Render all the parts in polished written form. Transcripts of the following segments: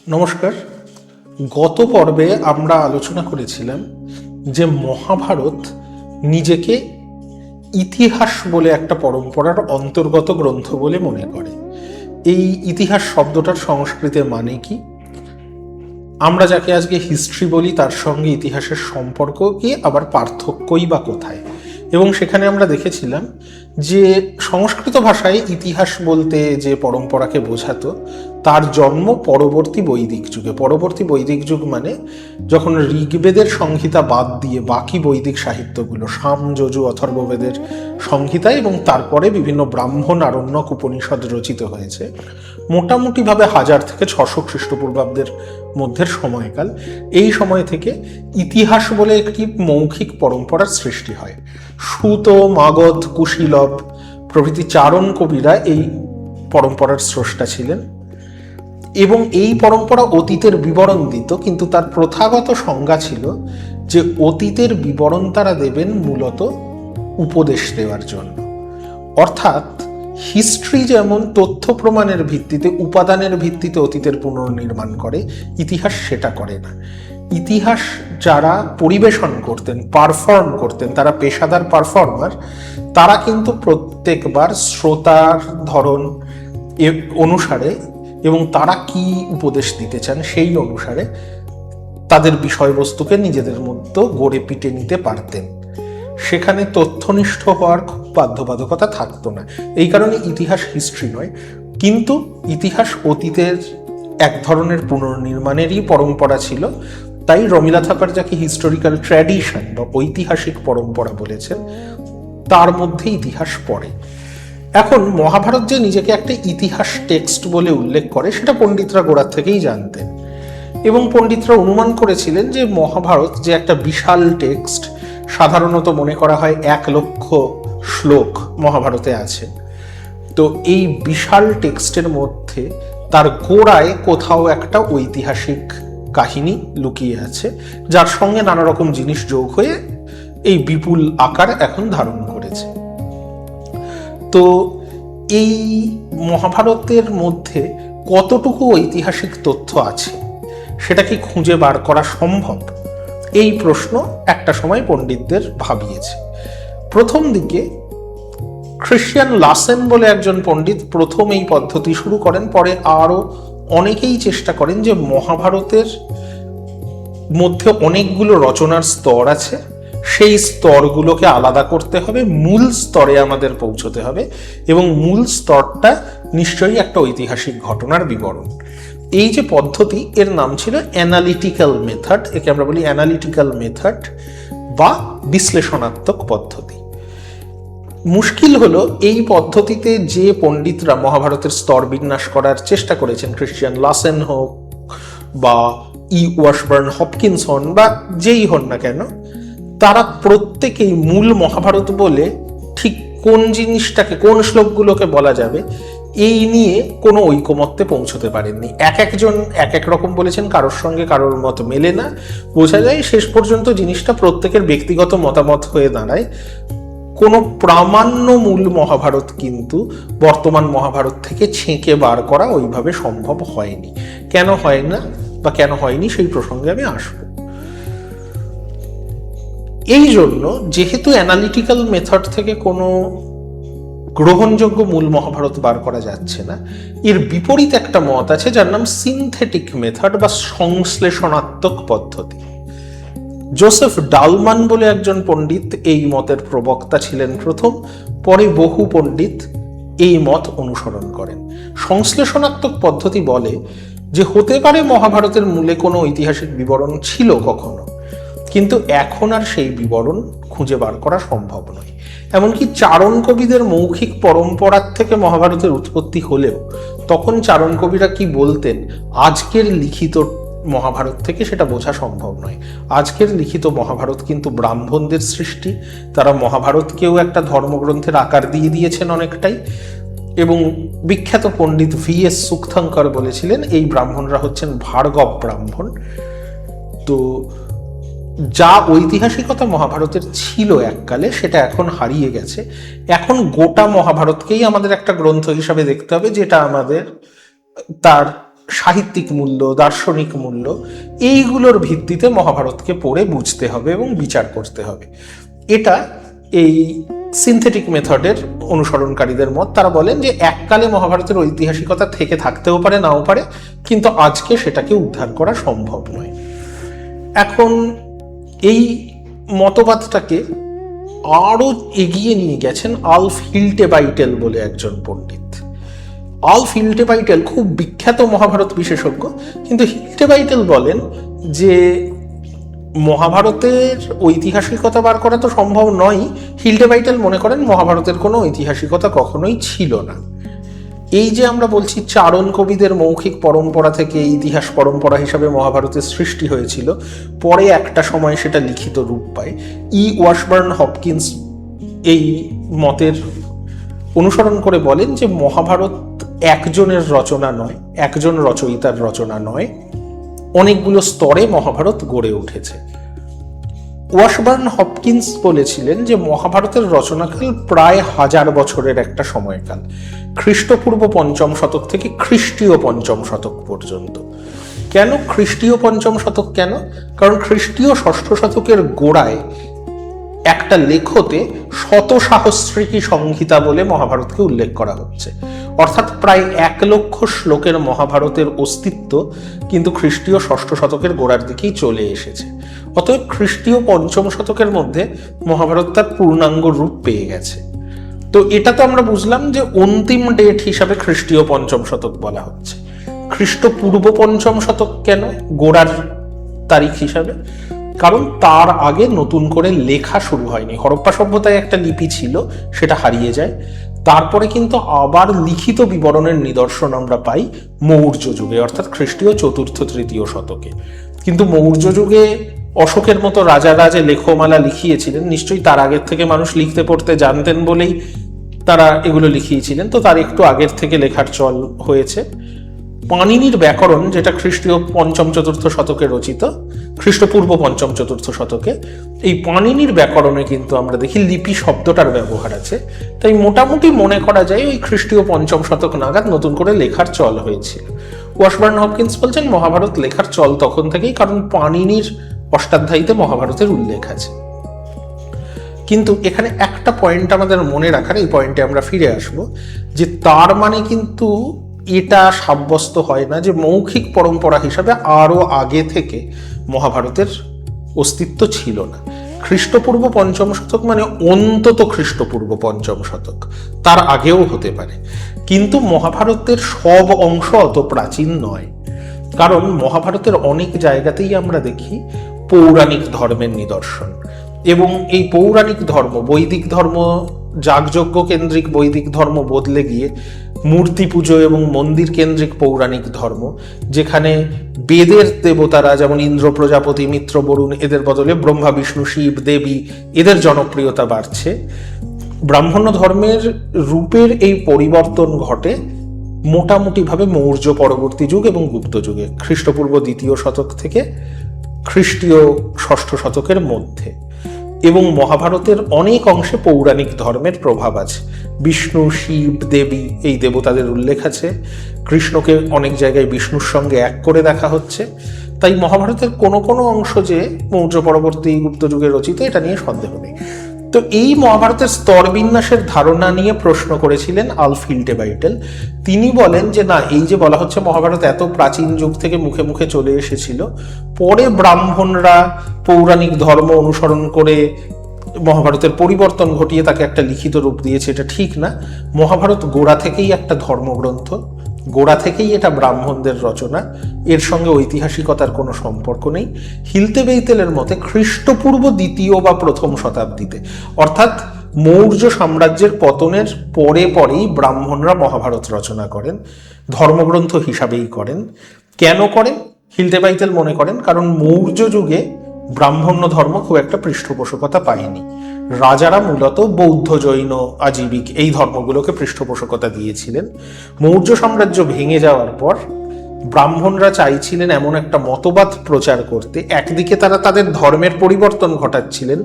নমস্কার। গত পর্বে আমরা আলোচনা করেছিলাম যে মহাভারত নিজেকে ইতিহাস বলে একটা পরম্পরার অন্তর্গত গ্রন্থ বলে মনে করে। এই ইতিহাস শব্দটার সংস্কৃতে মানে কি, আমরা যাকে আজকে হিস্ট্রি বলি তার সঙ্গে ইতিহাসের সম্পর্ক কি, আবার পার্থক্যই বা কোথায়। এবং সেখানে আমরা দেখেছিলাম যে সংস্কৃত ভাষায় ইতিহাস বলতে যে পরম্পরাকে বোঝাতো তার জন্ম পরবর্তী বৈদিক যুগে। পরবর্তী বৈদিক যুগ মানে যখন ঋগ্বেদের সংহিতা বাদ দিয়ে বাকি বৈদিক সাহিত্যগুলো, সাম, যজু, অথর্ববেদের সংহিতা এবং তারপরে বিভিন্ন ব্রাহ্মণ, আরণ্যক, উপনিষদ রচিত হয়েছে, মোটামুটিভাবে 1000 থেকে 600 খ্রিস্টপূর্বাব্দের মধ্যের সময়কাল। এই সময় থেকে ইতিহাস বলে একটি মৌখিক পরম্পরার সৃষ্টি হয়। সুত, মাগধ, কুশীলব প্রভৃতি চারণ কবিরা এই পরম্পরার স্রষ্টা ছিলেন এবং এই পরম্পরা অতীতের বিবরণ দিত, কিন্তু তার প্রথাগত সংজ্ঞা ছিল যে অতীতের বিবরণ তারা দেবেন মূলত উপদেশ দেওয়ার জন্য। অর্থাৎ হিস্ট্রি যেমন তথ্য প্রমাণের ভিত্তিতে, উপাদানের ভিত্তিতে অতীতের পুনর্নির্মাণ করে, ইতিহাস সেটা করে না। ইতিহাস যারা পরিবেশন করতেন, পারফর্ম করতেন, তারা পেশাদার পারফর্মার, তারা কিন্তু প্রত্যেকবার শ্রোতার ধরন অনুসারে এবং তারা কি উপদেশ দিতে চান সেই অনুসারে তাদের বিষয়বস্তুকে নিজেদের মধ্যে গড়ে পিটে নিতে পারতেন। সেখানে তথ্যনিষ্ঠ হওয়ার খুব বাধ্যবাধকতা থাকতো না। এই কারণে ইতিহাস হিস্ট্রি নয়, কিন্তু ইতিহাস অতীতের এক ধরনের পুনর্নির্মাণেরই পরম্পরা ছিল। তাই রমিলা থাপার যাকে হিস্টোরিক্যাল ট্র্যাডিশন বা ঐতিহাসিক পরম্পরা বলেছেন, তার মধ্যে ইতিহাস পড়ে। এখন মহাভারত যে নিজেকে একটা ইতিহাস টেক্সট বলে উল্লেখ করে সেটা পণ্ডিতরা গোড়ার থেকেই জানতেন এবং পণ্ডিতরা অনুমান করেছিলেন যে মহাভারত যে একটা বিশাল টেক্সট, সাধারণত মনে করা হয় 1 লক্ষ শ্লোক মহাভারতে আছে। তো এই বিশাল টেক্সটের মধ্যে তার গোড়ায় কোথাও একটা ঐতিহাসিক কাহিনী লুকিয়ে আছে, যার সঙ্গে নানা রকম জিনিস যোগ হয়ে এই বিপুল আকার এখন ধারণ করেছে। তো এই মহাভারতের মধ্যে কতটুকু ঐতিহাসিক তথ্য আছে সেটা কি খুঁজে বার করা সম্ভব? এই প্রশ্ন একটা সময় পণ্ডিতদের ভাবিয়েছে। প্রথম দিকে খ্রিস্টিয়ান লাসেন বলে একজন পণ্ডিত প্রথম এই পদ্ধতি শুরু করেন। পরে আরো অনেকেই চেষ্টা করেন যে মহাভারতের মধ্যে অনেকগুলো রচনার স্তর আছে, সেই স্তরগুলোকে আলাদা করতে হবে, মূল স্তরে আমাদের পৌঁছতে হবে এবং মূল স্তরটা নিশ্চয়ই একটা ঐতিহাসিক ঘটনার বিবরণ। এই যে পদ্ধতি, এর নাম ছিল অ্যানালিটিক্যাল মেথড। একে আমরা বলি অ্যানালিটিক্যাল মেথড বা বিশ্লেষণাত্মক পদ্ধতি। মুশকিল হলো এই পদ্ধতিতে যে পণ্ডিতরা মহাভারতের স্তর বিন্যাস করার চেষ্টা করেছেন, খ্রিস্টিয়ান লাসেন হোক বা ওয়াশবার্ন হপকিন্স হন বা যেই হন না কেন, তারা প্রত্যেকেই মূল মহাভারত বলে ঠিক কোন জিনিসটাকে, কোন শ্লোকগুলোকে বলা যাবে এই নিয়ে কোনো ঐকমত্যে পৌঁছতে পারেননি। একজন এক এক রকম বলেছেন, কারোর সঙ্গে কারোর মত মেলে না। বোঝা যায় শেষ পর্যন্ত জিনিসটা প্রত্যেকের ব্যক্তিগত মতামত হয়ে দাঁড়ায়। কোনো প্রামাণ্য মূল মহাভারত কিন্তু বর্তমান মহাভারত থেকে ছেঁকে বার করা ওইভাবে সম্ভব হয়নি। কেন হয় না বা কেন হয়নি সেই প্রসঙ্গে আমি আসব। এই জন্য যেহেতু অ্যানালিটিক্যাল মেথড থেকে কোনো গ্রহণযোগ্য মূল মহাভারত বার করা যাচ্ছে না, এর বিপরীত একটা মত আছে যার নাম সিনথেটিক মেথড বা সংশ্লেষণাত্মক পদ্ধতি। জোসেফ ডালমান বলে একজন পণ্ডিত এই মতের প্রবক্তা ছিলেন প্রথম, পরে বহু পণ্ডিত এই মত অনুসরণ করেন। সংশ্লেষণাত্মক পদ্ধতি বলে যে হতে পারে মহাভারতের মূলে কোনো ঐতিহাসিক বিবরণ ছিল কখনো, কিন্তু এখন আর সেই বিবরণ খুঁজে বার করা সম্ভব নয়। এমনকি চারণ কবিদের মৌখিক পরম্পরার থেকে মহাভারতের উৎপত্তি হলেও তখন চারণ কবিরা কি বলতেন আজকের লিখিত মহাভারত থেকে সেটা বোঝা সম্ভব নয়। আজকের লিখিত মহাভারত কিন্তু ব্রাহ্মণদের সৃষ্টি। তারা মহাভারতকেও একটা ধর্মগ্রন্থের আকার দিয়ে দিয়েছেন অনেকটাই। এবং বিখ্যাত পণ্ডিত VS সুক্থঙ্কর বলেছিলেন এই ব্রাহ্মণরা হচ্ছেন ভার্গব ব্রাহ্মণ। তো যা ঐতিহাসিকতা মহাভারতের ছিল এককালে সেটা এখন হারিয়ে গেছে। এখন গোটা মহাভারতকেই আমাদের একটা গ্রন্থ হিসাবে দেখতে হবে, যেটা আমাদের তার সাহিত্যিক মূল্য, দার্শনিক মূল্য, এইগুলোর ভিত্তিতে মহাভারতকে পড়ে বুঝতে হবে এবং বিচার করতে হবে। এটা এই সিনথেটিক মেথডের অনুসরণকারীদের মত। তারা বলেন যে এককালে মহাভারতের ঐতিহাসিকতা থেকে থাকতেও পারে, নাও পারে, কিন্তু আজকে সেটাকে উদ্ধার করা সম্ভব নয়। এখন এই মতবাদটাকে আরো এগিয়ে নিয়ে গেছেন আলফ হিল্টেবাইটেল বলে একজন পণ্ডিত। আলফ হিল্টেবাইটেল খুব বিখ্যাত মহাভারত বিশেষজ্ঞ, কিন্তু হিল্টেবাইটেল বলেন যে মহাভারতের ঐতিহাসিকতা বার করা তো সম্ভব নয়। হিল্টেবাইটেল মনে করেন মহাভারতের কোনো ঐতিহাসিকতা কখনোই ছিল না। এই যে আমরা বলছি চারণ কবিদের মৌখিক পরম্পরা থেকে ইতিহাস পরম্পরা হিসাবে মহাভারতের সৃষ্টি হয়েছিল, পরে একটা সময় সেটা লিখিত রূপ পায়। ওয়াশবার্ন হপকিন্স এই মতের অনুসরণ করে বলেন যে মহাভারত একজনের রচনা নয়, একজন রচয়িতার রচনা নয়, অনেকগুলো স্তরে মহাভারত গড়ে উঠেছে। ওয়াশবার্ন হপকিন্স বলেছিলেন যে মহাভারতের রচনাকাল প্রায় 1000 বছরের একটা সময়কাল, খ্রিস্টপূর্ব 5ম শতক থেকে খ্রিস্টীয় 5ম শতক পর্যন্ত। কেন খ্রিস্টীয় 5ম শতক? কেন? কারণ খ্রিস্টীয় 6ষ্ঠ শতকের গোড়ায় একটা লেখতে শতসাহস্রিকী সংহিতা বলে মহাভারতকে উল্লেখ করা হচ্ছে, অর্থাৎ প্রায় 1 লক্ষ শ্লোকের মহাভারতের অস্তিত্ব কিন্তু খ্রিস্টীয় 6ষ্ঠ শতকের গোড়ার দিকেই চলে এসেছে। অতএব খ্রিস্টীয় 5ম শতকের মধ্যে মহাভারত তার পূর্ণাঙ্গ রূপ পেয়ে গেছে। তো এটা তো আমরা বুঝলাম যে অন্তিম ডেট হিসাবে খ্রিস্টীয় 5ম শতক বলা হচ্ছে। খ্রিস্টপূর্ব 5ম শতক কেন গোড়ার তারিখ হিসাবে? কারণ তার আগে নতুন করে লেখা শুরু হয়নি। হরপ্পা সভ্যতায় একটা লিপি ছিল, সেটা হারিয়ে যায়। তারপরে কিন্তু আবার লিখিত বিবরণের নিদর্শন আমরা পাই মৌর্য যুগে, অর্থাৎ খ্রিস্টীয় 4র্থ-3য় শতকে। কিন্তু মৌর্য যুগে অশোকের মতো রাজারা যে লেখমালা লিখিয়েছিলেন, নিশ্চয়ই তার আগের থেকে মানুষ লিখতে পড়তে জানতেন বলেই তারা এগুলো লিখিয়েছিলেন। তো তার একটু আগের থেকে লেখার চল হয়েছে। পাণিনির ব্যাকরণ, যেটা খ্রিস্টীয় 5ম-4র্থ শতকে রচিত, খ্রিস্টপূর্ব 5ম-4র্থ শতকে, এই পাণিনির ব্যাকরণে কিন্তু আমরা দেখি লিপি শব্দটার ব্যবহার আছে। তাই মোটামুটি মনে করা যায় ওই খ্রিস্টীয় 5ম শতক নাগাদ নতুন করে লেখার চল হয়েছিল। ওয়াশবার্ন হপকিন্স বলছেন মহাভারত লেখার চল তখন থেকেই, কারণ পাণিনির অষ্টাধ্যায়ীতে মহাভারতের উল্লেখ আছে। কিন্তু এখানে একটা পয়েন্ট আমাদের মনে রাখার, এই পয়েন্টে আমরা ফিরে আসব, যে তার মানে কিন্তু এটা সাব্যস্ত হয় না যে মৌখিক পরম্পরা হিসাবে আরো আগে থেকে মহাভারতের অস্তিত্ব ছিল না। খ্রিস্টপূর্ব 5ম শতক মানে অন্তত খ্রিস্টপূর্ব 5ম শতক, তার আগেও হতে পারে। কিন্তু মহাভারতের সব অংশ অত প্রাচীন নয়, কারণ মহাভারতের অনেক জায়গাতেই আমরা দেখি পৌরাণিক ধর্মের নিদর্শন। এবং এই পৌরাণিক ধর্ম, বৈদিক ধর্ম, যাগযজ্ঞ কেন্দ্রিক বৈদিক ধর্ম বদলে গিয়ে মূর্তি পুজো এবং মন্দির কেন্দ্রিক পৌরাণিক ধর্ম, যেখানে বেদের দেবতারা যেমন ইন্দ্র, প্রজাপতি, মিত্র, বরুণ, এদের বদলে ব্রহ্মা, বিষ্ণু, শিব, দেবী, এদের জনপ্রিয়তা বাড়ছে। ব্রাহ্মণ্য ধর্মের রূপের এই পরিবর্তন ঘটে মোটামুটিভাবে মৌর্য পরবর্তী যুগ এবং গুপ্ত যুগে, খ্রিস্টপূর্ব 2য় শতক থেকে খ্রিস্টীয় 6ষ্ঠ শতকের মধ্যে। এবং মহাভারতের অনেক অংশে পৌরাণিক ধর্মের প্রভাব আছে। বিষ্ণু, শিব, দেবী, এই দেবতাদের উল্লেখ আছে। কৃষ্ণকে অনেক জায়গায় বিষ্ণুর সঙ্গে এক করে দেখা হচ্ছে। তাই মহাভারতের কোনো কোনো অংশ যে মৌর্য পরবর্তী গুপ্ত যুগে রচিত, এটা নিয়ে সন্দেহ নেই। তো এই মহাভারতের স্তর বিন্যাসের ধারণা নিয়ে প্রশ্ন করেছিলেন আলফ হিল্টেবাইটেল। তিনি বলেন যে না, এই যে বলা হচ্ছে মহাভারত এত প্রাচীন যুগ থেকে মুখে মুখে চলে এসেছিল, পরে ব্রাহ্মণরা পৌরাণিক ধর্ম অনুসরণ করে মহাভারতের পরিবর্তন ঘটিয়ে তাকে একটা লিখিত রূপ দিয়েছে, এটা ঠিক না। মহাভারত গোড়া থেকেই একটা ধর্মগ্রন্থ, গোড়া থেকেই এটা ব্রাহ্মণদের রচনা, এর সঙ্গে ঐতিহাসিকতার কোনো সম্পর্ক নেই। হিল্টেবাইটেলের মতে খ্রিস্টপূর্ব 2য় বা 1ম শতাব্দীতে, অর্থাৎ মৌর্য সাম্রাজ্যের পতনের পরে পরেই ব্রাহ্মণরা মহাভারত রচনা করেন, ধর্মগ্রন্থ হিসাবেই করেন। কেন করেন? হিল্টেবাইটেল মনে করেন কারণ মৌর্য যুগে ব্রাহ্মণ্য ধর্ম খুব একটা পৃষ্ঠপোষকতা পায়নি। রাজারা মূলত বৌদ্ধ, জৈন, আজীবিক এই ধর্মগুলোকে পৃষ্ঠপোষকতা দিয়েছিলেন। মৌর্য সাম্রাজ্য ভেঙে যাওয়ার পর ব্রাহ্মণরা চাইছিলেন এমন একটা মতবাদ প্রচার করতে, একদিকে তারা তাদের ধর্মের পরিবর্তন ঘটাচ্ছিলেন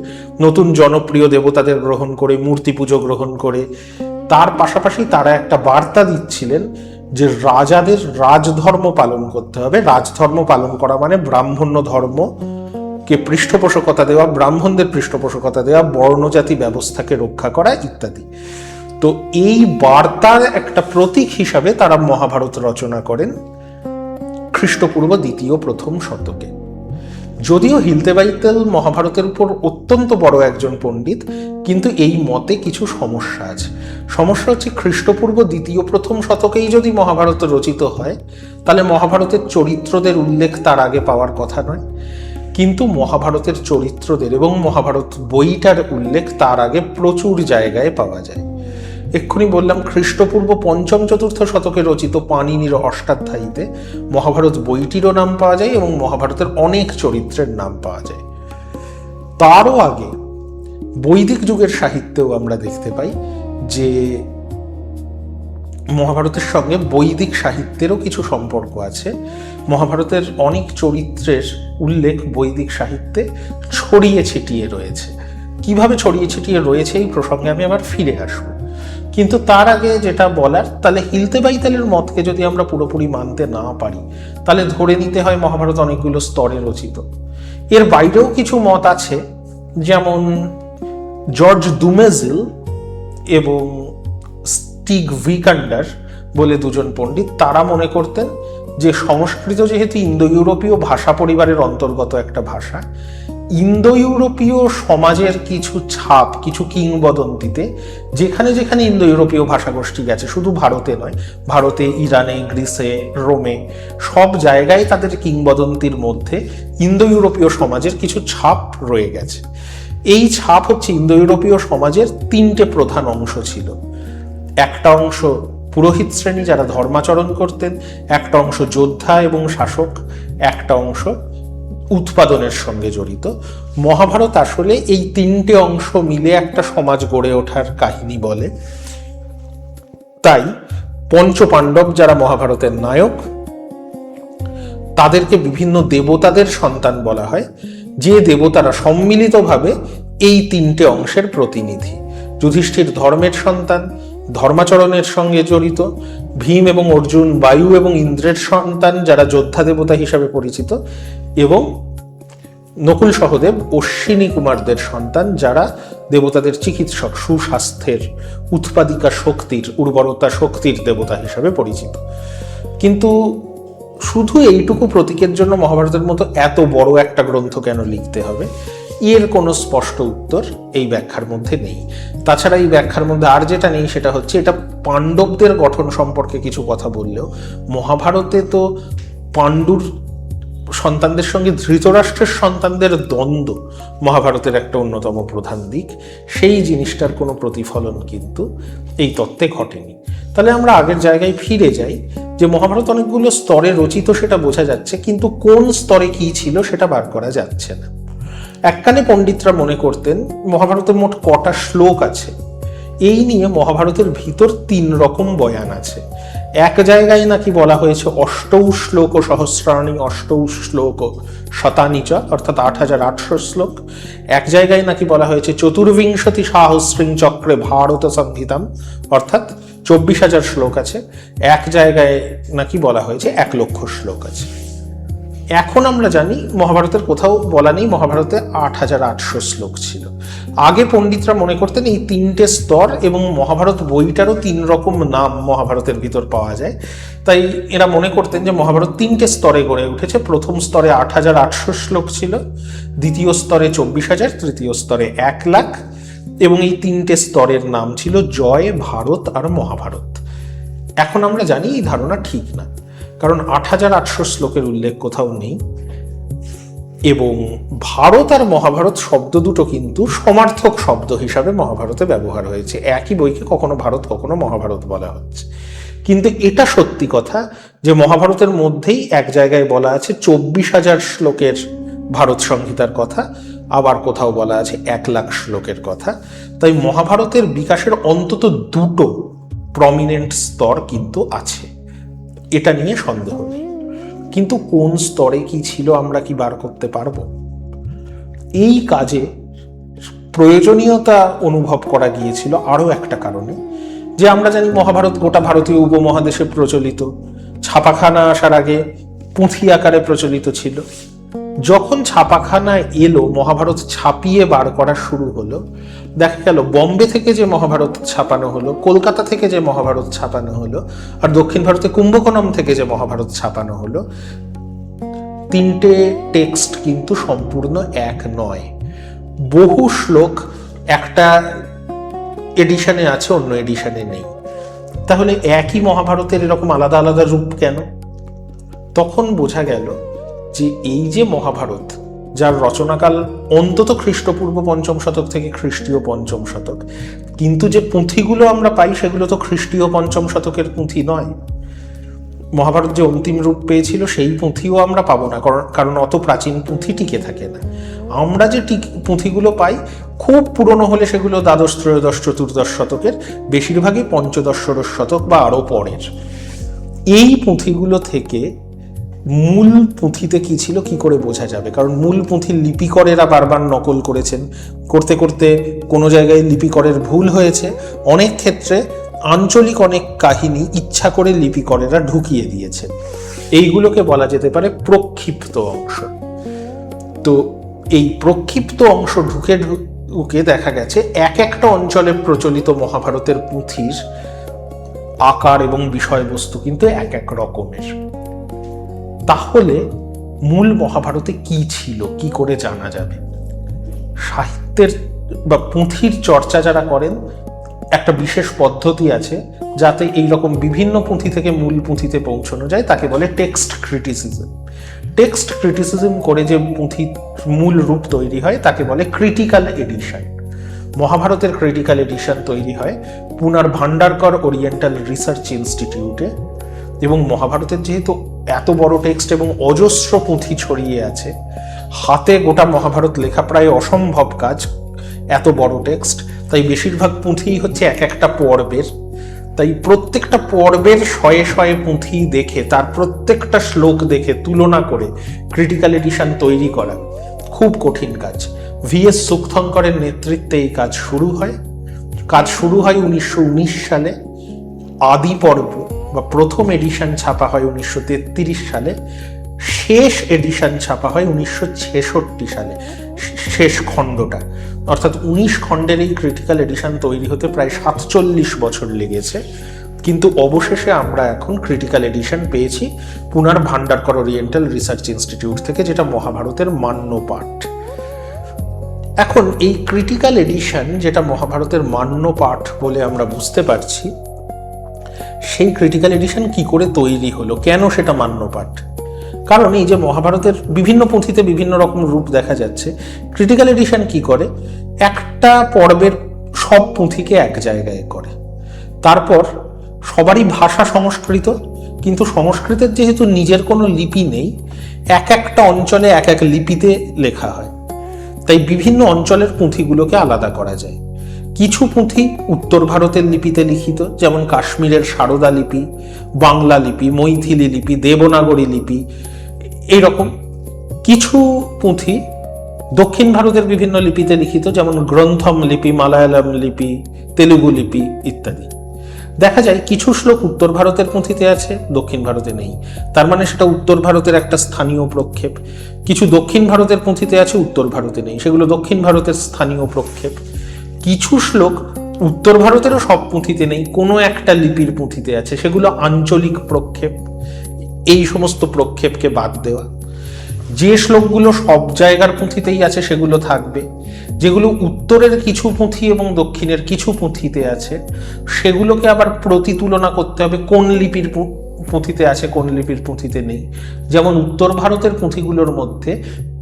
নতুন জনপ্রিয় দেবতাদের গ্রহণ করে, মূর্তি পুজো গ্রহণ করে, তার পাশাপাশি তারা একটা বার্তা দিচ্ছিলেন যে রাজাদের রাজধর্ম পালন করতে হবে। রাজধর্ম পালন করা মানে ব্রাহ্মণ্য ধর্মকে পৃষ্ঠপোষকতা দেওয়া, ব্রাহ্মণদের পৃষ্ঠপোষকতা দেওয়া, বর্ণজাতি ব্যবস্থাকে রক্ষা করা ইত্যাদি। তো এই বার্তার একটা প্রতীক হিসাবে তারা মহাভারত রচনা করেন খ্রিস্টপূর্ব দ্বিতীয় প্রথম শতকে। যদিও হিলদেবাইতেল মহাভারতের উপর অত্যন্ত বড় একজন পণ্ডিত, কিন্তু এই মতে কিছু সমস্যা আছে। সমস্যা হচ্ছে খ্রিস্টপূর্ব দ্বিতীয় প্রথম শতকেই যদি মহাভারত রচিত হয়, তাহলে মহাভারতের চরিত্রদের উল্লেখ তার আগে পাওয়ার কথা নয়। কিন্তু মহাভারতের চরিত্রদের এবং মহাভারত বইটার উল্লেখ তার আগে প্রচুর জায়গায় পাওয়া যায়। এক্ষুনি বললাম খ্রিস্টপূর্ব পঞ্চম চতুর্থ শতকে রচিত পাণিনির অষ্টাধ্যায়ীতে মহাভারত বইটিরও নাম পাওয়া যায় এবং মহাভারতের অনেক চরিত্রের নাম পাওয়া যায়। তারও আগে বৈদিক যুগের সাহিত্যেও আমরা দেখতে পাই যে মহাভারতের সঙ্গে বৈদিক সাহিত্যেরও কিছু সম্পর্ক আছে। মহাভারতের অনেক চরিত্রের উল্লেখ বৈদিক সাহিত্যে ছড়িয়ে ছিটিয়ে রয়েছে। কিভাবে ছড়িয়ে ছিটিয়ে রয়েছে এই প্রসঙ্গে আমি আবার ফিরে আসবো, কিন্তু তার আগে যেটা বলার, তাহলে হিলদেবাইতেলের মতকে যদি আমরা পুরোপুরি মানতে না পারি, তাহলে ধরে নিতে হয় মহাভারত অনেকগুলো স্তরে রচিত। এর বাইরেও কিছু মত আছে, যেমন জর্জ দুমেজিল এবং স্টিগ ভিকান্ডার বলে দুজন পণ্ডিত, তারা মনে করতেন যে সংস্কৃত যেহেতু ইন্দো ইউরোপীয় ভাষা পরিবারের অন্তর্গত একটা ভাষা, ইন্দো ইউরোপীয় সমাজের কিছু ছাপ, কিছু কিংবদন্তিতে যেখানে যেখানে ইন্দো ইউরোপীয় ভাষাগোষ্ঠী গেছে, শুধু ভারতে নয়, ভারতে, ইরানে, গ্রিসে, রোমে, সব জায়গায় তাদের কিংবদন্তির মধ্যে ইন্দো ইউরোপীয় সমাজের কিছু ছাপ রয়ে গেছে। এই ছাপ হচ্ছে ইন্দো ইউরোপীয় সমাজের তিনটে প্রধান অংশ ছিল। একটা অংশ পুরোহিত শ্রেণী যারা ধর্মাচরণ করতেন, একটা অংশ যোদ্ধা এবং শাসক, একটা অংশ উৎপাদনের সঙ্গে জড়িত। মহাভারত আসলে এই তিনটে অংশ মিলে একটা সমাজ গড়ে ওঠার কাহিনী বলে। তাই পঞ্চপাণ্ডব যারা মহাভারতের নায়ক, তাদেরকে বিভিন্ন দেবতাদের সন্তান বলা হয়, যে দেবতারা সম্মিলিতভাবে এই তিনটে অংশের প্রতিনিধি। যুধিষ্ঠির ধর্মের সন্তান, ধর্মাচরণের সঙ্গে জড়িত। ভীম এবং অর্জুন বায়ু এবং ইন্দ্রের সন্তান, যারা যোদ্ধা দেবতা হিসাবে পরিচিত। এবং নকুল সহদেব অশ্বিনী কুমারদের সন্তান, যারা দেবতাদের চিকিৎসক, সুস্বাস্থ্যের, উৎপাদিকা শক্তির, উর্বরতা শক্তির দেবতা হিসাবে পরিচিত। কিন্তু শুধু এইটুকু প্রতীকের জন্য মহাভারতের মতো এত বড় একটা গ্রন্থ কেন লিখতে হবে, এর কোনো স্পষ্ট উত্তর এই ব্যাখ্যার মধ্যে নেই। তাছাড়া এই ব্যাখ্যার মধ্যে আর যেটা নেই সেটা হচ্ছে, এটা পাণ্ডবদের গঠন সম্পর্কে কিছু কথা বললেও মহাভারতে তো পাণ্ডুর সন্তানদের সঙ্গে ধৃতরাষ্ট্রের সন্তানদের দ্বন্দ্ব মহাভারতের একটা অন্যতম প্রধান দিক। সেই জিনিসটার কোনো প্রতিফলন কিন্তু এই তত্ত্বে ঘটেনি। তাহলে আমরা আগের জায়গায় ফিরে যাই, যে মহাভারত অনেকগুলো স্তরে রচিত সেটা বোঝা যাচ্ছে, কিন্তু কোন স্তরে কি ছিল সেটা বার করা যাচ্ছে না। এককালে পণ্ডিতরা মনে করতেন মহাভারতের মোট কটা শ্লোক আছে, এই নিয়ে মহাভারতের ভিতর 3 রকম বয়ান আছে। এক জায়গায় নাকি বলা হয়েছে অষ্টৌ শ্লোক সহস্রাণী অষ্টৌ শ্লোক শতানিচ, অর্থাৎ 8800 শ্লোক। এক জায়গায় নাকি বলা হয়েছে চতুর্বিংশতি সাহস্রিং চক্রে ভারত সংহিতাম, অর্থাৎ 24,000 শ্লোক আছে। এক জায়গায় নাকি বলা হয়েছে 1 লক্ষ শ্লোক আছে। এখন আমরা জানি মহাভারতের কোথাও বলা নেই মহাভারতে 8800 শ্লোক ছিল। আগে পণ্ডিতরা মনে করতেন এই 3টে স্তর, এবং মহাভারত বইটারও 3 রকম নাম মহাভারতের ভিতর পাওয়া যায়। তাই এরা মনে করতেন যে মহাভারত 3টে স্তরে গড়ে উঠেছে। প্রথম স্তরে 8800 শ্লোক ছিল, দ্বিতীয় স্তরে 24,000, তৃতীয় স্তরে 1 লাখ, এবং এই 3টে স্তরের নাম ছিল জয়, ভারত আর মহাভারত। এখন আমরা জানি এই ধারণা ঠিক না, কারণ 8800 শ্লোকের উল্লেখ কোথাও নেই, এবং ভারত আর মহাভারত শব্দ দুটো কিন্তু সমার্থক শব্দ হিসাবে মহাভারতে ব্যবহার হয়েছে। একই বইকে কখনো ভারত কখনো মহাভারত বলা হচ্ছে। কিন্তু এটা সত্যি কথা যে মহাভারতের মধ্যেই এক জায়গায় বলা আছে 24,000 শ্লোকের ভারত সংহিতার কথা, আবার কোথাও বলা আছে 1 লাখ শ্লোকের কথা। তাই মহাভারতের বিকাশের অন্তত 2টো প্রমিনেন্ট স্তর কিন্তু আছে, এটা নিয়ে সন্দেহ নেই। কিন্তু কোন স্তরে কি ছিল আমরা কি বার করতে পারবো? এই কাজে প্রয়োজনীয়তা অনুভব করা গিয়েছিল আরো একটা কারণে, যে আমরা জানি মহাভারত গোটা ভারতীয় উপমহাদেশে প্রচলিত, ছাপাখানা আসার আগে পুঁথি আকারে প্রচলিত ছিল। যখন ছাপাখানা এলো, মহাভারত ছাপিয়ে বার করা শুরু হলো, দেখা গেল বম্বে থেকে যে মহাভারত ছাপানো হলো, কলকাতা থেকে যে মহাভারত ছাপানো হলো, আর দক্ষিণ ভারতে কুম্ভকোণম থেকে যে মহাভারত ছাপানো হলো, তিনটে টেক্সট কিন্তু সম্পূর্ণ এক নয়। বহু শ্লোক একটা এডিশনে আছে, অন্য এডিশনে নেই। তাহলে একই মহাভারতের এরকম আলাদা আলাদা রূপ কেন? তখন বোঝা গেল যে এই যে মহাভারত, যার রচনাকাল অন্তত খ্রিস্টপূর্ব 5ম শতক থেকে খ্রিস্টীয় 5ম শতক, কিন্তু যে পুঁথিগুলো আমরা পাই সেগুলো তো খ্রিস্টীয় 5ম শতকের পুঁথি নয়। মহাভারত যে অন্তিম রূপ পেয়েছিল সেই পুঁথিও আমরা পাবো না, কারণ অত প্রাচীন পুঁথি টিকে থাকে না। আমরা যে পুঁথিগুলো পাই খুব পুরনো হলে সেগুলো দ্বাদশ, ত্রয়োদশ, চতুর্দশ শতকের, বেশিরভাগই পঞ্চদশ, ষোড়শ শতক বা আরো পরের। এই পুঁথিগুলো থেকে মূল পুঁথিতে কি ছিল কি করে বোঝা যাবে? কারণ মূল পুঁথির লিপিকরেরা বারবার নকল করেছেন, করতে করতে কোনো জায়গায় লিপিকরের ভুল হয়েছে, অনেক ক্ষেত্রে আঞ্চলিক অনেক কাহিনী ইচ্ছা করে লিপিকরেরা ঢুকিয়ে দিয়েছেন। এইগুলোকে বলা যেতে পারে প্রক্ষিপ্ত অংশ। তো এই প্রক্ষিপ্ত অংশ ঢুকে ঢুকে দেখা গেছে এক একটা অঞ্চলে প্রচলিত মহাভারতের পুঁথির আকার এবং বিষয়বস্তু কিন্তু এক এক রকমের। তাহলে মূল মহাভারতে কি ছিল কি করে জানা যাবে? সাহিত্যের বা পুঁথির চর্চা যারা করেন, একটা বিশেষ পদ্ধতি আছে যাতে এইরকম বিভিন্ন পুঁথি থেকে মূল পুঁথিতে পৌঁছানো যায়, তাকে বলে টেক্সট ক্রিটিসিজম। টেক্সট ক্রিটিসিজম করে যে পুঁথি মূল রূপ তৈরি হয় তাকে বলে ক্রিটিক্যাল এডিশন। মহাভারতের ক্রিটিক্যাল এডিশন তৈরি হয় পুনার ভান্ডারকর ওরিয়েন্টাল রিসার্চ ইনস্টিটিউটে। এবং মহাভারতের যেহেতু এত বড় টেক্সট এবং অজস্র পুঁথি ছড়িয়ে আছে, হাতে গোটা মহাভারত লেখা প্রায় অসম্ভব কাজ, এত বড় টেক্সট, তাই বেশিরভাগ পুঁথি হচ্ছে এক একটা পর্বের। তাই প্রত্যেকটা পর্বের শয়ে শয়ে পুঁথি দেখে, তার প্রত্যেকটা শ্লোক দেখে তুলনা করে ক্রিটিক্যাল এডিশন তৈরি করা খুব কঠিন কাজ। VS সুক্থঙ্করের নেতৃত্বে এই কাজ শুরু হয়। 1919 সালে। আদি পর্ব বা প্রথম এডিশন ছাপা হয় 1933 সালে। শেষ এডিশন ছাপা হয় 1966 সালে, শেষ খণ্ডটা। অর্থাৎ 19 খণ্ডের এই ক্রিটিক্যাল এডিশন তৈরি হতে প্রায় 47 বছর লেগেছে। কিন্তু অবশেষে আমরা এখন ক্রিটিক্যাল এডিশন পেয়েছি পুনার ভান্ডারকর ওরিয়েন্টাল রিসার্চ ইনস্টিটিউট থেকে, যেটা মহাভারতের মান্য পাঠ। এখন এই ক্রিটিক্যাল এডিশন, যেটা মহাভারতের মান্য পাঠ বলে আমরা বুঝতে পারছি, সেই ক্রিটিক্যাল এডিশন কি করে তৈরি হলো, কেন সেটা মান্য পাঠ? কারণ এই যে মহাভারতের বিভিন্ন পুঁথিতে বিভিন্ন রকম রূপ দেখা যাচ্ছে, ক্রিটিক্যাল এডিশন কি করে, একটা পর্বের সব পুঁথিকে এক জায়গায় করে। তারপর সবারই ভাষা সংস্কৃত, কিন্তু সংস্কৃতের যেহেতু নিজের কোনো লিপি নেই, এক একটা অঞ্চলে এক এক লিপিতে লেখা হয়। তাই বিভিন্ন অঞ্চলের পুঁথিগুলোকে আলাদা করা যায়। কিছু পুঁথি উত্তর ভারতের লিপিতে লিখিত, যেমন কাশ্মীরের সারদা লিপি, বাংলা লিপি, মৈথিলি লিপি, দেবনাগরী লিপি, এইরকম। কিছু পুঁথি দক্ষিণ ভারতের বিভিন্ন লিপিতে লিখিত, যেমন গ্রন্থম লিপি, মালায়ালাম লিপি, তেলুগু লিপি ইত্যাদি। দেখা যায় কিছু শ্লোক উত্তর ভারতের পুঁথিতে আছে, দক্ষিণ ভারতে নেই, তার মানে সেটা উত্তর ভারতের একটা স্থানীয় প্রক্ষেপ। কিছু দক্ষিণ ভারতের পুঁথিতে আছে, উত্তর ভারতে নেই, সেগুলো দক্ষিণ ভারতের স্থানীয় প্রক্ষেপ। কিছু শ্লোক উত্তর ভারতেরও সব পুঁথিতে নেই, কোনো একটা লিপির পুঁথিতে আছে, সেগুলো আঞ্চলিক প্রক্ষেপ। এই সমস্ত প্রক্ষেপকে বাদ দেওয়া। যে শ্লোকগুলো সব জায়গার পুঁথিতেই আছে সেগুলো থাকবে, যেগুলো উত্তরের কিছু পুঁথি এবং দক্ষিণের কিছু পুঁথিতে আছে সেগুলোকে আবার প্রতিতুলনা করতে হবে কোন লিপির পুঁথিতে আছে কোন লিপির পুঁথিতে নেই। যেমন উত্তর ভারতের পুঁথিগুলোর মধ্যে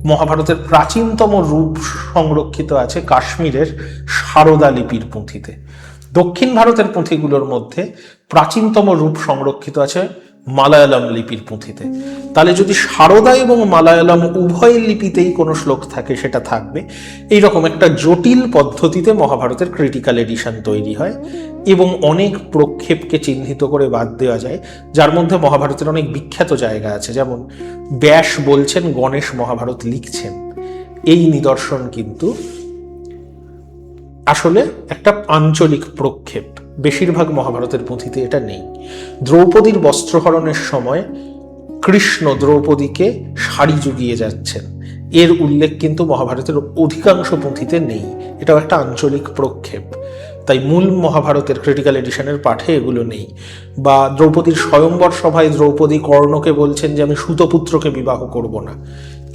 মহাভারতের প্রাচীনতম রূপ সংরক্ষিত আছে কাশ্মীরের সারদা লিপির পুঁথিতে। দক্ষিণ ভারতের পুঁথিগুলোর মধ্যে প্রাচীনতম রূপ সংরক্ষিত আছে মালায়ালাম লিপির পুঁথিতে। তাহলে যদি সারদা এবং মালায়ালাম উভয় লিপিতেই কোনো শ্লোক থাকে সেটা থাকবে। এইরকম একটা জটিল পদ্ধতিতে মহাভারতের ক্রিটিক্যাল এডিশন তৈরি হয় এবং অনেক প্রক্ষেপকে চিহ্নিত করে বাদ দেওয়া যায়, যার মধ্যে মহাভারতের অনেক বিখ্যাত জায়গা আছে। যেমন ব্যাস বলছেন গণেশ মহাভারত লিখছেন, এই নিদর্শন কিন্তু আসলে একটা আঞ্চলিক প্রক্ষেপ। বেশিরভাগ মহাভারতের পুঁথিতে এটা নেই। দ্রৌপদীর বস্ত্রহরণের সময় কৃষ্ণ দ্রৌপদীকে শাড়ি জুগিয়ে যাচ্ছেন, এর উল্লেখ কিন্তু মহাভারতের অধিকাংশ পুঁথিতে নেই। এটাও একটা আঞ্চলিক প্রক্ষেপ, তাই মূল মহাভারতের ক্রিটিক্যাল এডিশনের পাঠে এগুলো নেই। বা দ্রৌপদীর স্বয়ংবর সভায় দ্রৌপদী কর্ণকে বলছেন যে আমি সুতপুত্রকে বিবাহ করব না,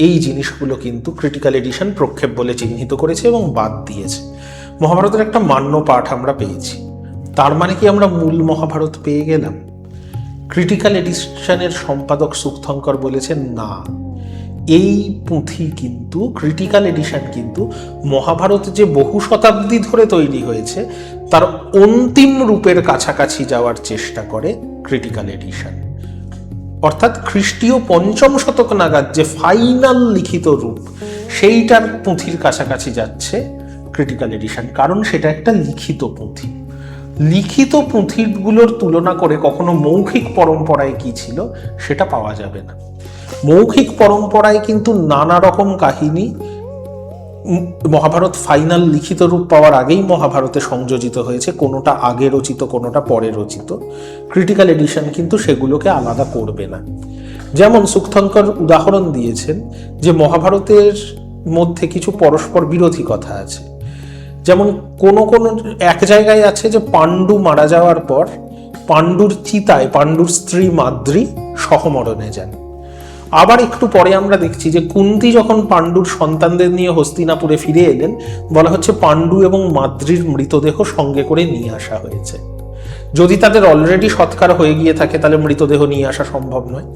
এই জিনিসগুলো কিন্তু ক্রিটিক্যাল এডিশন প্রক্ষেপ বলে চিহ্নিত করেছে এবং বাদ দিয়েছে। মহাভারতের একটা মান্য পাঠ আমরা পেয়েছি, তার মানে কি আমরা মূল মহাভারত পেয়ে গেলাম? ক্রিটিক্যাল এডিশনের সম্পাদক সুক্তঙ্কর বলেছেন না, এই পুঁথি কিন্তু ক্রিটিক্যাল এডিশন কিন্তু মহাভারত যে বহু শতাব্দী ধরে তৈরি হয়েছে তার অন্তিম রূপের কাছাকাছি যাওয়ার চেষ্টা করে ক্রিটিক্যাল এডিশন। অর্থাৎ খ্রিস্টীয় 5ম শতক নাগাদ যে ফাইনাল লিখিত রূপ, সেইটার পুঁথির কাছাকাছি যাচ্ছে ক্রিটিক্যাল এডিশন, কারণ সেটা একটা লিখিত পুঁথি। লিখিত পুঁথিগুলোর তুলনা করে কখনো মৌখিক পরম্পরায় কি ছিল সেটা পাওয়া যাবে না। মৌখিক পরম্পরায় কিন্তু নানা রকম কাহিনী মহাভারত ফাইনাল লিখিত রূপ পাওয়ার আগেই মহাভারতে সংযোজিত হয়েছে, কোনোটা আগে রচিত কোনোটা পরে রচিত। ক্রিটিক্যাল এডিশন কিন্তু সেগুলোকে আলাদা করবে না। যেমন সুক্তঙ্কর উদাহরণ দিয়েছেন যে মহাভারতের মধ্যে কিছু পরস্পর বিরোধী কথা আছে। যেমন কোনো কোনো এক জায়গায় আছে যে পাণ্ডু মারা যাওয়ার পর পাণ্ডুর চিতায় পাণ্ডুর স্ত্রী মাদ্রী সহমরণে যান। আবার একটু পরে আমরা দেখছি যে কুন্তী যখন পাণ্ডুর সন্তানদের নিয়ে হস্তিনাপুরে ফিরে এলেন, বলা হচ্ছে পাণ্ডু এবং মাদ্রীর মৃতদেহ সঙ্গে করে নিয়ে আসা হয়েছে। যদি তাদের অলরেডি সৎকার হয়ে গিয়ে থাকে তাহলে মৃতদেহ নিয়ে আসা সম্ভব নয়।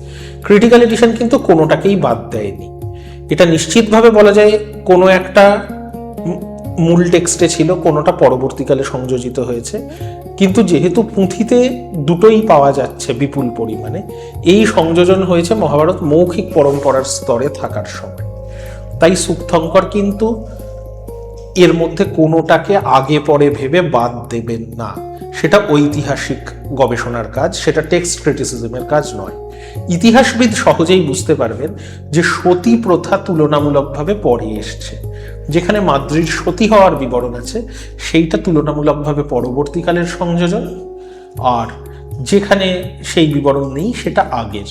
ক্রিটিক্যাল এডিশন কিন্তু কোনোটাকেই বাদ দেয়নি। এটা নিশ্চিতভাবে বলা যায় কোনো একটা মূল টেক্সটে ছিল, কোনোটা পরবর্তীকালে সংযোজিত হয়েছে। কিন্তু যেহেতু পুঁথিতে দুটোই পাওয়া যাচ্ছে বিপুল পরিমাণে, এই সংযোজন হয়েছে মহাভারত মৌখিক পরম্পরার স্তরে থাকার সময়। তাই সুক্তঙ্কর কিন্তু এর মধ্যে কোনোটাকে আগে পরে ভেবে বাদ দেবেন না। সেটা ঐতিহাসিক গবেষণার কাজ, সেটা টেক্সট ক্রিটিসিজমের কাজ নয়। ইতিহাসবিদ সহজেই বুঝতে পারবেন যে সতী প্রথা তুলনামূলকভাবে পরে এসছে। যেখানে মাদ্রীর সতী হওয়ার বিবরণ আছে সেইটা তুলনামূলকভাবে পরবর্তীকালের সংযোজন, আর যেখানে সেই বিবরণ নেই সেটা আগের।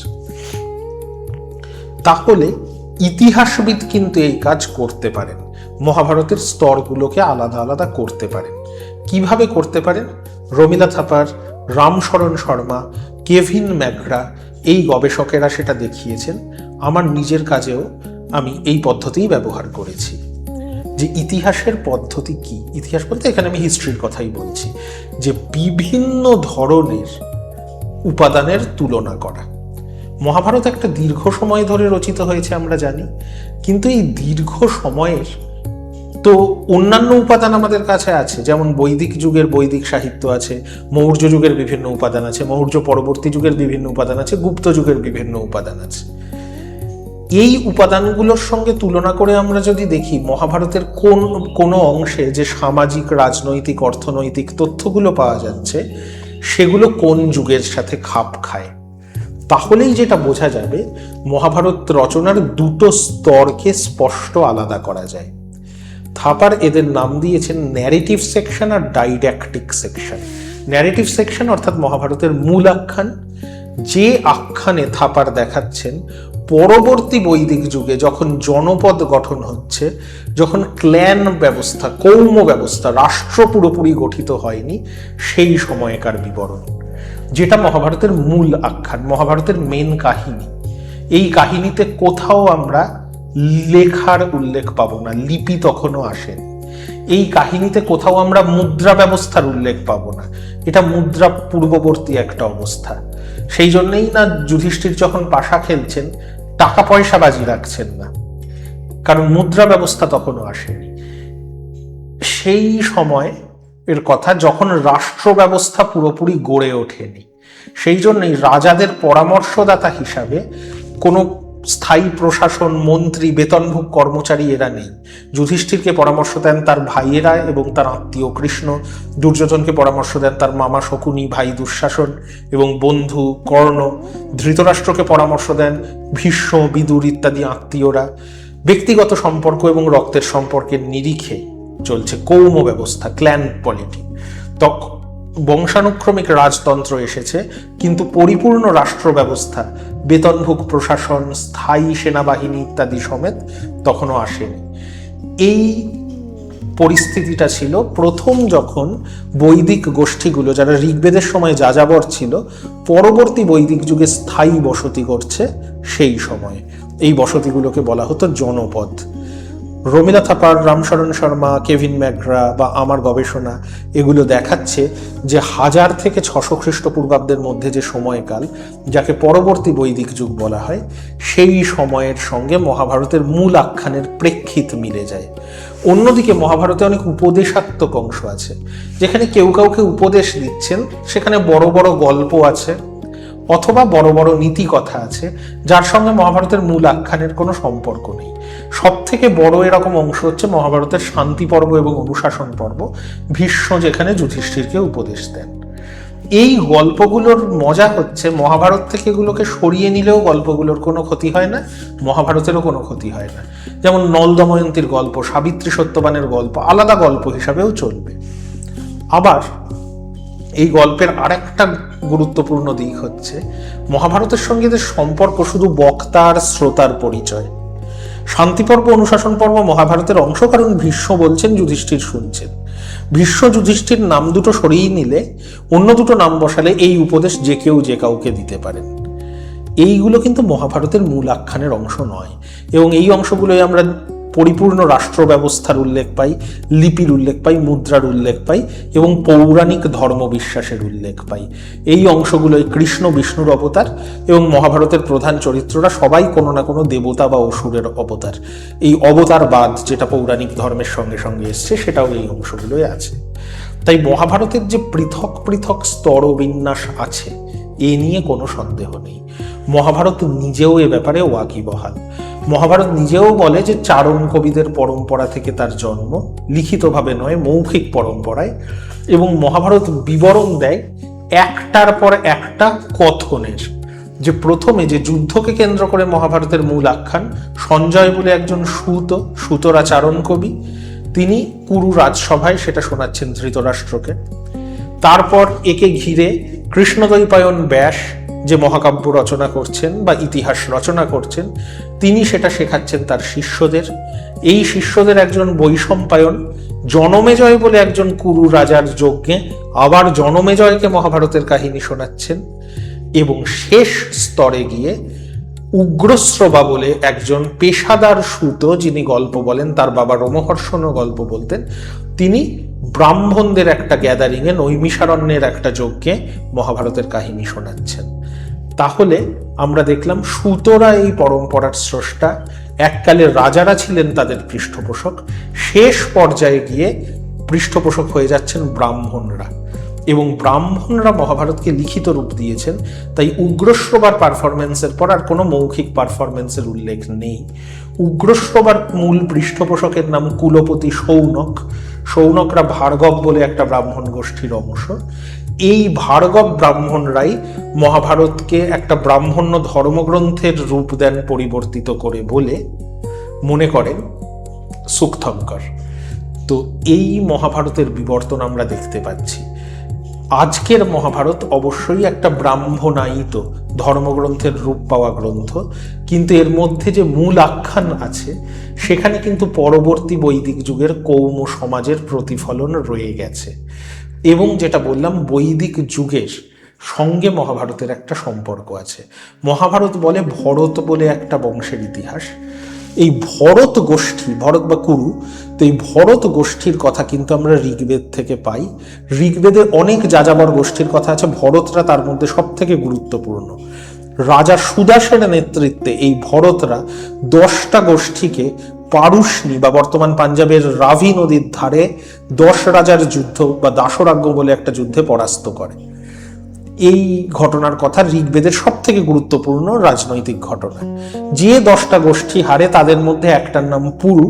তাহলে ইতিহাসবিদ কিন্তু এই কাজ করতে পারেন, মহাভারতের স্তরগুলোকে আলাদা আলাদা করতে পারেন। কিভাবে করতে পারেন? রমিলা থাপার, রামশরণ শর্মা, কেভিন ম্যাকগ্রা এই গবেষকেরা সেটা দেখিয়েছেন। আমার নিজের কাজেও আমি এই পদ্ধতিই ব্যবহার করেছি। যে ইতিহাসের পদ্ধতি কি, ইতিহাস বলতে এখানে আমি হিস্ট্রির কথাই বলছি, যে বিভিন্ন ধরনের উপাদানের তুলনা করা। মহাভারত একটা দীর্ঘ সময় ধরে রচিত হয়েছে আমরা জানি, কিন্তু এই দীর্ঘ সময়ের তো অন্যান্য উপাদান আমাদের কাছে আছে। যেমন বৈদিক যুগের বৈদিক সাহিত্য আছে, মৌর্য যুগের বিভিন্ন উপাদান আছে, মৌর্য পরবর্তী যুগের বিভিন্ন উপাদান আছে, গুপ্ত যুগের বিভিন্ন উপাদান আছে। এই উপাদানগুলোর সঙ্গে তুলনা করে আমরা যদি দেখি মহাভারতের কোনো অংশে যে সামাজিক, রাজনৈতিক, অর্থনৈতিক তথ্যগুলো পাওয়া যাচ্ছে সেগুলো কোন যুগের সাথে খাপ খায়, তাহলেই যেটা বোঝা যাবে মহাভারত রচনার দুটো স্তরকে স্পষ্ট আলাদা করা যায়। থাপার এদের নাম দিয়েছেন ন্যারেটিভ সেকশন আর ডাইডাকটিক সেকশন। ন্যারেটিভ সেকশন অর্থাৎ মহাভারতের মূল আখ্যান, যে আখ্যানে থাপার দেখাচ্ছেন পরবর্তী বৈদিক যুগে যখন জনপদ গঠন হচ্ছে, যখন ক্ল্যান ব্যবস্থা, কৌম ব্যবস্থা, রাষ্ট্র পুরোপুরি গঠিত হয়নি, সেই সময়কার বিবরণ, যেটা মহাভারতের মূল আখ্যান, মহাভারতের মেন কাহিনী। এই কাহিনীতে কোথাও আমরা লেখার উল্লেখ পাবো না, লিপি তখনও আসেনি। এই কাহিনীতে কোথাও আমরা মুদ্রা ব্যবস্থার উল্লেখ পাবো না, এটা মুদ্রা পূর্ববর্তী একটা অবস্থা। সেই জন্যই না যুধিষ্ঠির যখন পাশা খেলছেন টাকা পয়সা বাজি রাখছেন না, কারণ মুদ্রা ব্যবস্থা তখনও আসেনি। সেই সময় এর কথা যখন রাষ্ট্র ব্যবস্থা পুরোপুরি গড়ে ওঠেনি। সেই জন্যই রাজাদের পরামর্শদাতা হিসাবে কোনো স্থায়ী প্রশাসন, মন্ত্রী, বেতনভোগ কর্মচারী এরা নেই। যুধিষ্ঠিরকে পরামর্শ দেন তার ভাইয়েরা এবং তার আত্মীয় কৃষ্ণ, দুর্যোধনকে পরামর্শ দেন তার মামা শকুনি, ভাই দুঃশাসন এবং বন্ধু কর্ণ, ধৃতরাষ্ট্রকে পরামর্শ দেন ভীষ্ম, বিদুর ইত্যাদি আত্মীয়রা। ব্যক্তিগত সম্পর্ক এবং রক্তের সম্পর্কের নিরিখে চলছে কৌম ব্যবস্থা, ক্ল্যান পলিটি। বংশানুক্রমিক রাজতন্ত্র এসেছে, কিন্তু পরিপূর্ণ রাষ্ট্র ব্যবস্থা, বেতনভোগ প্রশাসন, স্থায়ী সেনাবাহিনী ইত্যাদি সমেত তখনও আসেনি। এই পরিস্থিতিটা ছিল প্রথম যখন বৈদিক গোষ্ঠীগুলো, যারা ঋগ্বেদের সময় যাযাবর ছিল, পরবর্তী বৈদিক যুগে স্থায়ী বসতি করছে, সেই সময়ে এই বসতিগুলোকে বলা হতো জনপদ। রমিলা থাপার, রামশরণ শর্মা, কেভিন ম্যাকগ্রা বা আমার গবেষণা এগুলো দেখাচ্ছে যে 1000 থেকে 600 খ্রিস্টপূর্বাব্দের মধ্যে যে সময়কাল, যাকে পরবর্তী বৈদিক যুগ বলা হয়, সেই সময়ের সঙ্গে মহাভারতের মূল আখ্যানের প্রেক্ষিত মিলে যায়। অন্যদিকে মহাভারতে অনেক উপদেশাত্মক অংশ আছে, যেখানে কেউ কাউকে উপদেশ দিচ্ছেন, সেখানে বড় বড় গল্প আছে অথবা বড় বড় নীতি কথা আছে, যার সঙ্গে মহাভারতের মূল আখ্যানের কোনো সম্পর্ক নেই। সব থেকে বড় এরকম অংশ হচ্ছে মহাভারতের শান্তি পর্ব এবং অনুশাসন পর্ব, ভীষ্ম যেখানে যুধিষ্ঠিরকে উপদেশ দেন। এই গল্পগুলোর মজা হচ্ছে মহাভারত থেকে এগুলোকে সরিয়ে নিলেও গল্পগুলোর কোনো ক্ষতি হয় না, মহাভারতেরও কোনো ক্ষতি হয় না। যেমন নল দময়ন্তীর গল্প, সাবিত্রী সত্যবানের গল্প আলাদা গল্প হিসাবেও চলবে। আবার এই গল্পের আরেকটা গুরুত্বপূর্ণ দিক হচ্ছে মহাভারতের সঙ্গে এদের সম্পর্ক শুধু বক্তা আর শ্রোতার পরিচয়। শান্তি পর্ব, অনুশাসন পর্ব মহাভারতের অংশ, কারণ ভীষ্ম বলছেন, যুধিষ্ঠির শুনছেন। ভীষ্ম যুধিষ্ঠির নাম দুটো সরিয়ে নিলে অন্য দুটো নাম বসালে এই উপদেশ যে কেউ যে কাউকে দিতে পারেন। এইগুলো কিন্তু মহাভারতের মূল আখ্যানের অংশ নয়, এবং এই অংশগুলোই আমরা পরিপূর্ণ রাষ্ট্র ব্যবস্থার উল্লেখ পাই, লিপির উল্লেখ পাই, মুদ্রার উল্লেখ পাই এবং পৌরাণিক ধর্মবিশ্বাসের উল্লেখ পাই। এই অংশগুলোই কৃষ্ণ বিষ্ণুর অবতার, এবং মহাভারতের প্রধান চরিত্ররা সবাই কোনো না কোনো দেবতা বা অসুরের অবতার। এই অবতারবাদ যেটা পৌরাণিক ধর্মের সঙ্গে সঙ্গে এসছে, সেটাও এই অংশগুলোই আছে। তাই মহাভারতের যে পৃথক পৃথক স্তরবিন্যাস আছে, এ নিয়ে কোনো সন্দেহ নেই। মহাভারত নিজেও এ ব্যাপারে ওয়াকিবহাল। মহাভারত নিজেও বলে যে চারণ কবিদের পরম্পরা থেকে তার জন্ম, লিখিতভাবে নয়, মৌখিক পরম্পরায়। এবং মহাভারত বিবরণ দেয় একটার পর একটা কথনের, যে প্রথমে যে যুদ্ধকে কেন্দ্র করে মহাভারতের মূল আখ্যান, সঞ্জয় বলে একজন সুতরা চারণ কবি, তিনি কুরু রাজসভায় সেটা শোনাচ্ছেন ধৃতরাষ্ট্রকে। তারপর একে ঘিরে কৃষ্ণদ্বৈপায়ন ব্যাস, যে মহাকাব্য রচনা করছেন বা ইতিহাস রচনা করছেন, তিনি সেটা শেখাচ্ছেন তার শিষ্যদের। এই শিষ্যদের একজন বৈশম্পায়ন জনমেজয় বলে একজন কুরু রাজার যজ্ঞে আবার জনমেজয়কে মহাভারতের কাহিনী শোনাচ্ছেন। এবং শেষ স্তরে গিয়ে উগ্রশ্রবা বলে একজন পেশাদার সুত, যিনি গল্প বলেন, তার বাবা রোমহর্ষণও গল্প বলতেন, তিনি ব্রাহ্মণদের একটা গ্যাদারিংয়ে, নৈমিষারণ্যের একটা যজ্ঞে মহাভারতের কাহিনী শোনাচ্ছেন। তাহলে আমরা দেখলাম সুতরা এই পরম্পরার স্রষ্টা, এককালে রাজারা ছিলেন তাদের পৃষ্ঠপোষক, শেষ পর্যায়ে গিয়ে পৃষ্ঠপোষক হয়ে যাচ্ছেন ব্রাহ্মণরা, এবং ব্রাহ্মণরা মহাভারতকে লিখিত রূপ দিয়েছেন। তাই উগ্রশ্রবার পারফরমেন্সের পর আর কোনো মৌখিক পারফরমেন্সের উল্লেখ নেই। উগ্রশ্রবার মূল পৃষ্ঠপোষকের নাম কুলপতি সৌনক। সৌনকরা ভার্গব বলে একটা ব্রাহ্মণ গোষ্ঠীর অংশ। এই ভার্গব ব্রাহ্মণরাই মহাভারতকে একটা ব্রাহ্মণ্য ধর্মগ্রন্থের রূপ দেন পরিবর্তিত করে বলে মনে করেন সুক্তঙ্কর। তো এই মহাভারতের বিবর্তন আমরা দেখতে পাচ্ছি। আজকের মহাভারত অবশ্যই একটা ব্রাহ্মণায়িত ধর্মগ্রন্থের রূপ পাওয়া গ্রন্থ, কিন্তু এর মধ্যে যে মূল আখ্যান আছে সেখানে কিন্তু পরবর্তী বৈদিক যুগের কৌম সমাজের প্রতিফলন রয়ে গেছে। এবং যেটা বললাম, বৈদিক যুগের সঙ্গে মহাভারতের একটা সম্পর্ক আছে। মহাভারত বলে ভরত বলে একটা বংশের ইতিহাস। এই ভরত গোষ্ঠী, ভরত বা কুরু, তো এই ভরত গোষ্ঠীর কথা কিন্তু আমরা ঋগ্বেদ থেকে পাই। ঋগ্বেদে অনেক যাযাবর গোষ্ঠীর কথা আছে, ভরতরা তার মধ্যে সব থেকে গুরুত্বপূর্ণ। রাজা সুদাসের নেতৃত্বে এই ভরতরা 10টা গোষ্ঠীকে পারুষ্ণী বা বর্তমান পাঞ্জাবের রাভি নদীর ধারে 10 রাজার যুদ্ধ বা দাসরাজ্য বলে একটা যুদ্ধে পরাস্ত করে। এই ঘটনার কথা ঋগ্বেদের সব থেকে গুরুত্বপূর্ণ রাজনৈতিক ঘটনা। যে 10টা গোষ্ঠী হারে তাদের মধ্যে একটার নাম পুরু।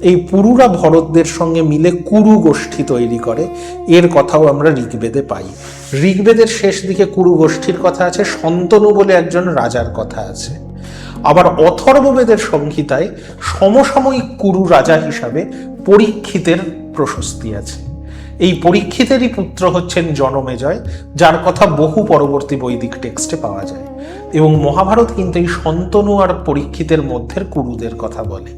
এই পুরুরা ভরতদের সঙ্গে মিলে কুরু গোষ্ঠী তৈরি করে, এর কথাও আমরা ঋগ্বেদে পাই। ঋগ্বেদের শেষ দিকে কুরু গোষ্ঠীর কথা আছে, শন্তনু বলে একজন রাজার কথা আছে। আবার অথর্ববেদের সংহিতায় সমসাময়িক কুরু রাজা হিসাবে পরীক্ষিতের প্রশস্তি আছে। এই পরীক্ষিতেরই পুত্র হচ্ছেন জনমেজয়, যার কথা বহু পরবর্তী বৈদিক টেক্সটে পাওয়া যায়। এবং মহাভারত কিন্তু এই শন্তনু আর পরীক্ষিতের মধ্যে কুরুদের কথা বলে।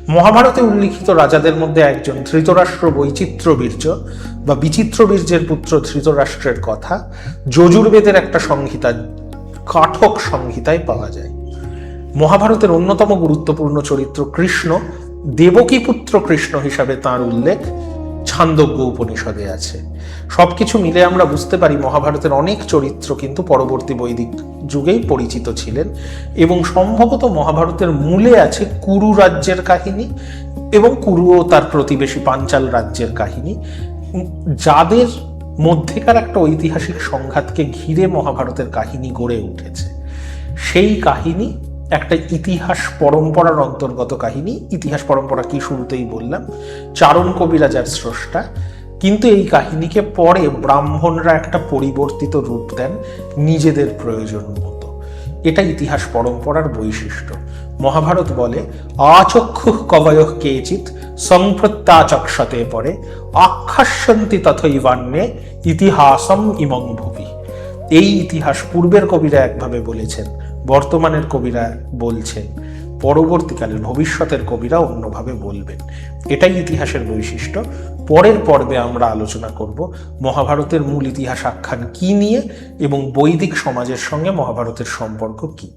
মহাভারতে উল্লিখিত রাজাদের মধ্যে একজন ধৃতরাষ্ট্র বৈচিত্র্যবীর্য বা বিচিত্রবীর্যের পুত্র ধৃতরাষ্ট্রের কথা যজুর্বেদের একটা সংহিতা, কাঠক সংহিতায় পাওয়া যায়। মহাভারতের অন্যতম গুরুত্বপূর্ণ চরিত্র কৃষ্ণ, দেবকী পুত্র কৃষ্ণ হিসাবে তাঁর উল্লেখ ছান্দোগ্য উপনিষদে আছে। সবকিছু মিলে আমরা বুঝতে পারি মহাভারতের অনেক চরিত্র কিন্তু পরবর্তী বৈদিক যুগেই পরিচিত ছিলেন, এবং সম্ভবত মহাভারতের মূলে আছে কুরু রাজ্যের কাহিনী এবং কুরু ও তার প্রতিবেশী পাঞ্চাল রাজ্যের কাহিনী, যাদের মধ্যেকার একটা ঐতিহাসিক সংঘাতকে ঘিরে মহাভারতের কাহিনী গড়ে উঠেছে। সেই কাহিনী একটা ইতিহাস পরম্পরার অন্তর্গত কাহিনী। ইতিহাস পরম্পরা কি শুরুতেই বললাম, চারণ কবিরাজার স্রষ্টা, কিন্তু এই কাহিনীকে পরে ব্রাহ্মণরা একটা পরিবর্তিত রূপ দেন নিজেদের প্রয়োজন মতো। এটা ইতিহাস পরম্পরার বৈশিষ্ট্য। মহাভারত বলে আচক্ষু কবয় কেচিত সংপ্রত্যাচক্ষতে পরে আখ্যাস্যন্তি তথৈবান্যে ইতিহাসম ইমং ভুবি। এই ইতিহাস পূর্বের কবিরা একভাবে বলেছেন, বর্তমানের কবিরা বলছেন, পরবর্তীকালের ভবিষ্যতের কবিরা অন্যভাবে বলবেন। এটাই ইতিহাসের বৈশিষ্ট্য। পরের পর্বে আমরা আলোচনা করব মহাভারতের মূল ইতিহাস আখ্যান কি নিয়ে এবং বৈদিক সমাজের সঙ্গে মহাভারতের সম্পর্ক কি।